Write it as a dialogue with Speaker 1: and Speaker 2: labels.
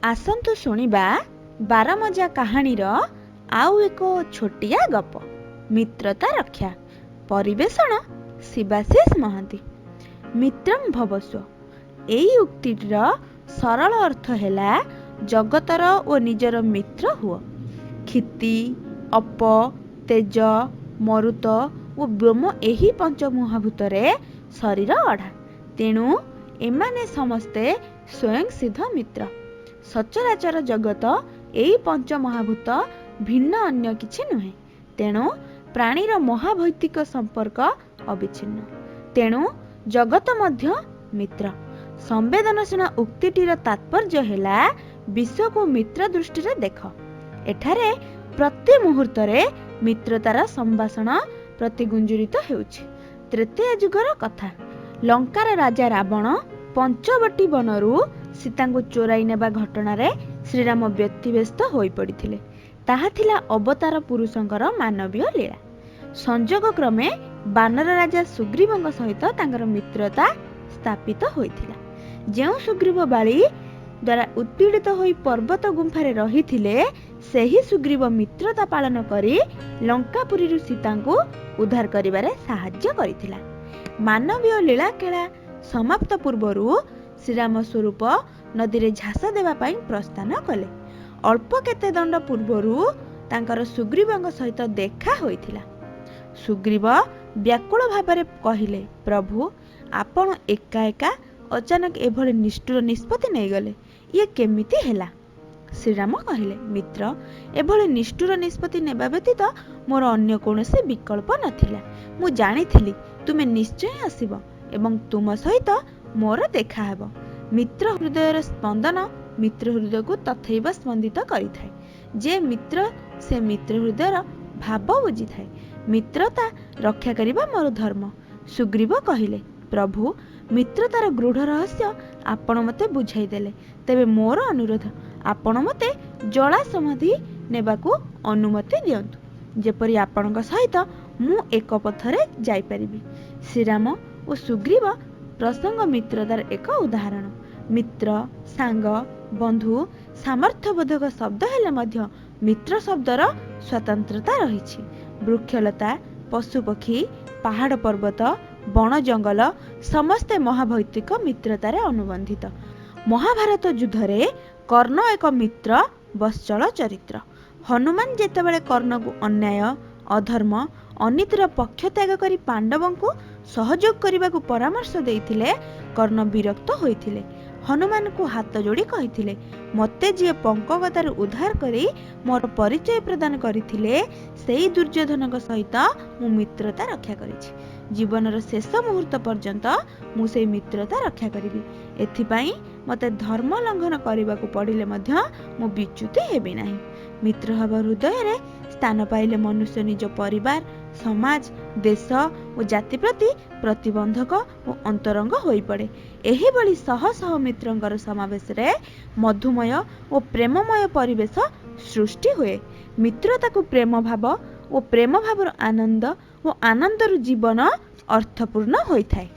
Speaker 1: आसंतु शुणिबा बारमजा कहानीर आउ एक छोटिया गप मित्रता रक्षा। परिवेषण शिवाशीष महांती। मित्रं भवस्व एई उक्तिर सरल अर्थ हैला जगतर ओ निजर मित्र हुओ। क्षिति अप तेज मरुत ओ ब्योम एही पंचमहाभूतरे शरीर अढ़ा। तेणु एमाने समस्ते स्वयं सिद्ध मित्र। सचराचर जगत एई पंचमहाभूत भिन्न अन्य किछि नुहे। तेणु प्राणीर महाभौतिक संपर्क अविच्छिन्न। तेणु जगत मध्य मित्र। संवेदनशील उक्तिटीर तात्पर्य हैला विश्व को मित्र दृष्टि देख। एठारे प्रति मुहूर्तरे मित्रतार संभाषण प्रतिगुंजरित हेउछि। त्रेतया जुगर कथा। लंकार राजा रावण पंचवटी बनरू सीता को चोराई नेबा घटनारे श्रीराम व्यतिव्यस्त होई पड़िथिले। ताहा थिला अवतार पुरुषंकर मानवीय लीला। संजोग क्रमे बानर राजा सुग्रीवंग सहित तांकर मित्रता स्थापित होइथिला। जेउ सुग्रीव बाली द्वारा उत्पीड़ित होई पर्वत गुंफारे रहिथिले सेही सुग्रीव मित्रता पालन करी लंकापुरी सीता को उद्धार करिबारे साहाय्य करिथिला। मानवीय लीला खेला समाप्त पूर्वरु श्रीराम स्वरूप नदी रे झास देवा पाई प्रस्थान कले। अल्प केते दंड पूर्वरु तांकर सुग्रीवंग सहित देखा होइथिला। सुग्रीव व्याकुल भावरे कहिले, प्रभु आपण एका एका अचानक एभले निष्ठुर निष्पत्ति नै गले, ये केमिति हेला? श्रीराम कहिले, मित्र एभले निष्ठुर निष्पत्ति नेबा व्यतीत मोर अन्य कोनोसी विकल्प नथिला। मु जानिथिली तुमे निश्चय आसीब एवं तुम सहित मोर देखा हेब। मित्र हृदयर स्पंदन मित्र हृदय को तथैव स्पंदित करिथाय। जे मित्र से मित्र हृदयर भाव बुझी थाए। मित्रता रक्षा करिबा मोर धर्म। सुग्रीव कहिले, प्रभु मित्रतार गूढ़ रहस्य आपण मते बुझाई देले। तेबे मोर अनुरोध आपण मते जला समाधि नेबाकू अनुमति दियंतु, जेपरि आपणक सहित मु एक पथरे जाई परिबी। श्रीराम और सुग्रीव प्रसंग मित्रतार एक उदाहरण। मित्र सांग बंधु सामर्थ्यबोधक शब्द हेले मध्य मित्र शब्दर स्वतंत्रता रहिछि। वृक्षलता पशुपक्षी पहाड़ पर्वत बण जंगल समस्ते महाभौतिक मित्रतारे अनुबंधित। महाभारत युद्धरे कर्ण एक मित्र वत्सल चरित्र। हनुमान जेतेबेले कर्ण को अन्याय अधर्म अनीतिर पक्ष त्याग करी पांडवों को सहयोग करने को परामर्श देइथिले कर्ण विरक्त होइथिले। हनुमान को हाथ जोड़ी कहिथिले, मते जे पंकगतार उद्धार करी मोर परिचय प्रदान करिथिले सेई दुर्योधनक सहित मु मित्रता रक्षा करिछि। जीवनर शेष मुहूर्त पर्यंत मु सेई मित्रता रक्षा करिबी। एथिपाई मते धर्म लंघन करबाकू पड़िले मध्य मु विच्युति हेबी नाही। मित्र हब हृदय रे स्थान पाइले मनुष्य निज परिवार समाज देश और जाति प्रति प्रतिबंधक और अंतरंग होई पड़े। एही बली शह शह मित्रंकर समावेश रे मधुमय और प्रेममय परिवेश सृष्टि हुए। मित्रता को प्रेम भाव और प्रेम भावर आनंद और आनंदर जीवन अर्थपूर्ण होई थाए।